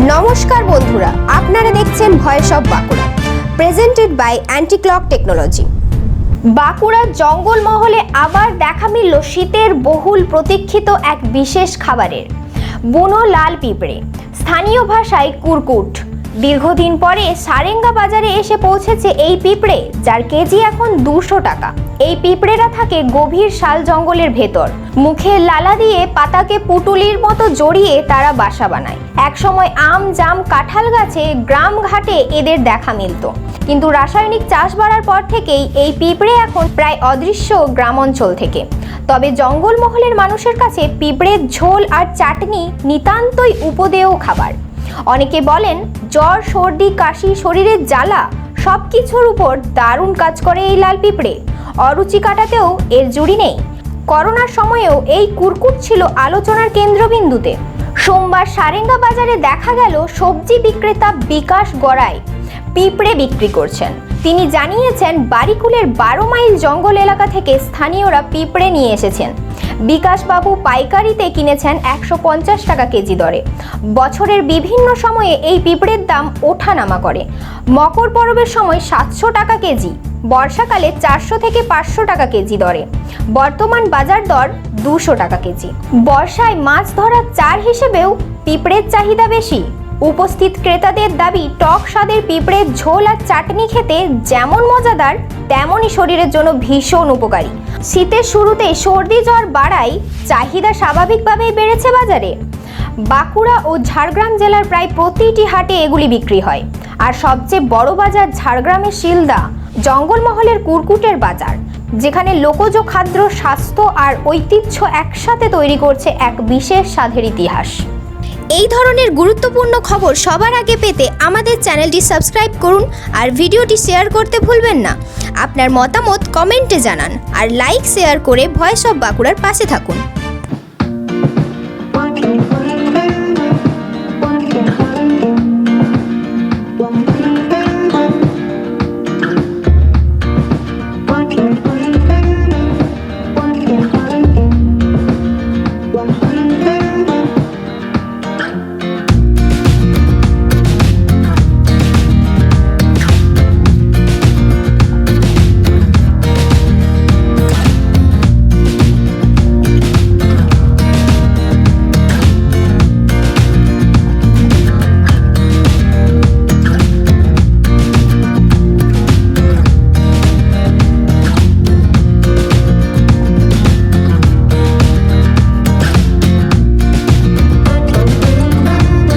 নমস্কার বন্ধুরা, আপনারা দেখছেন voice of Bankura, presented by anticlock technology. বাঁকুড়ার জঙ্গলমহলে আবার দেখা মিলল শীতের বহুল প্রতীক্ষিত এক বিশেষ খাবারের, বুনো লাল পিঁপড়ে, স্থানীয় ভাষায় কুরকুট। দীর্ঘদিন পরে সারেঙ্গা বাজারে এসে পৌঁছেছে এই পিঁপড়ে, যার কেজি এখন 200 টাকা। এই পিঁপড়েরা থাকে গভীর শাল জঙ্গলের ভেতর। মুখে লালা দিয়ে পাতাকে পুটুলির মতো জড়িয়ে তারা বাসা বানায়। একসময় আম, জাম, কাঁঠাল গাছে গ্রাম ঘাটে এদের দেখা মিলত, কিন্তু রাসায়নিক চাষ বাড়ার পর থেকেই এই পিঁপড়ে এখন প্রায় অদৃশ্য গ্রাম অঞ্চল থেকে। তবে জঙ্গলমহলের মানুষের কাছে পিঁপড়ের ঝোল আর চাটনি নিতান্তই উপদেয় খাবার। অনেকে বলেন, জ্বর, সর্দি, কাশি, শরীরের জ্বালা সবকিছুর উপর দারুণ কাজ করে এই লাল পিঁপড়ে। অরুচি কাটাতেও এর জুড়ি নেই। করোনার সময়েও এই কুরকুট ছিল আলোচনার কেন্দ্রবিন্দুতে। সোমবার সারেঙ্গা বাজারে দেখা গেল সবজি বিক্রেতা বিকাশ গড়াই পিঁপড়ে বিক্রি করছেন। তিনি জানিয়েছেন, বাড়িকুলের 12 মাইল জঙ্গল এলাকা থেকে স্থানীয়রা পিঁপড়ে নিয়ে এসেছেন। বিকাশবাবু পাইকারিতে কিনেছেন 150 টাকা কেজি দরে। বছরের বিভিন্ন সময়ে এই পিঁপড়ের দাম ওঠানামা করে। মকর পরবের সময় 700 টাকা কেজি, বর্ষাকালে 400 থেকে 500 টাকা কেজি দরে। বর্তমান বাজার দর 200 টাকা কেজি। বর্ষায় মাছ ধরার চার হিসেবেও পিঁপড়ের চাহিদা বেশি। উপস্থিত ক্রেতাদের দাবি, টক স্বাদের পিঁপড়ের ঝোল আর চাটনি খেতে যেমন মজাদার, তেমনই শরীরের জন্য ভীষণ উপকারী। শীতের শুরুতে সর্দি জ্বর বাড়ায় চাহিদা স্বাভাবিকভাবেই বেড়েছে বাজারে। বাঁকুড়া ও ঝাড়গ্রাম জেলার প্রায় প্রতিটি হাটে এগুলি বিক্রি হয়। আর সবচেয়ে বড় বাজার ঝাড়গ্রামের শিলদা, জঙ্গলমহলের কুরকুটের বাজার, যেখানে লোকজ খাদ্য, স্বাস্থ্য আর ঐতিহ্য একসাথে তৈরি করছে এক বিশেষ স্বাদের ইতিহাস। এই ধরনের গুরুত্বপূর্ণ খবর সবার আগে পেতে আমাদের চ্যানেলটি সাবস্ক্রাইব করুন আর ভিডিওটি শেয়ার করতে ভুলবেন না। আপনার মতামত কমেন্টে জানান আর লাইক শেয়ার করে ভয়েস অফ বাঁকুড়ার পাশে থাকুন।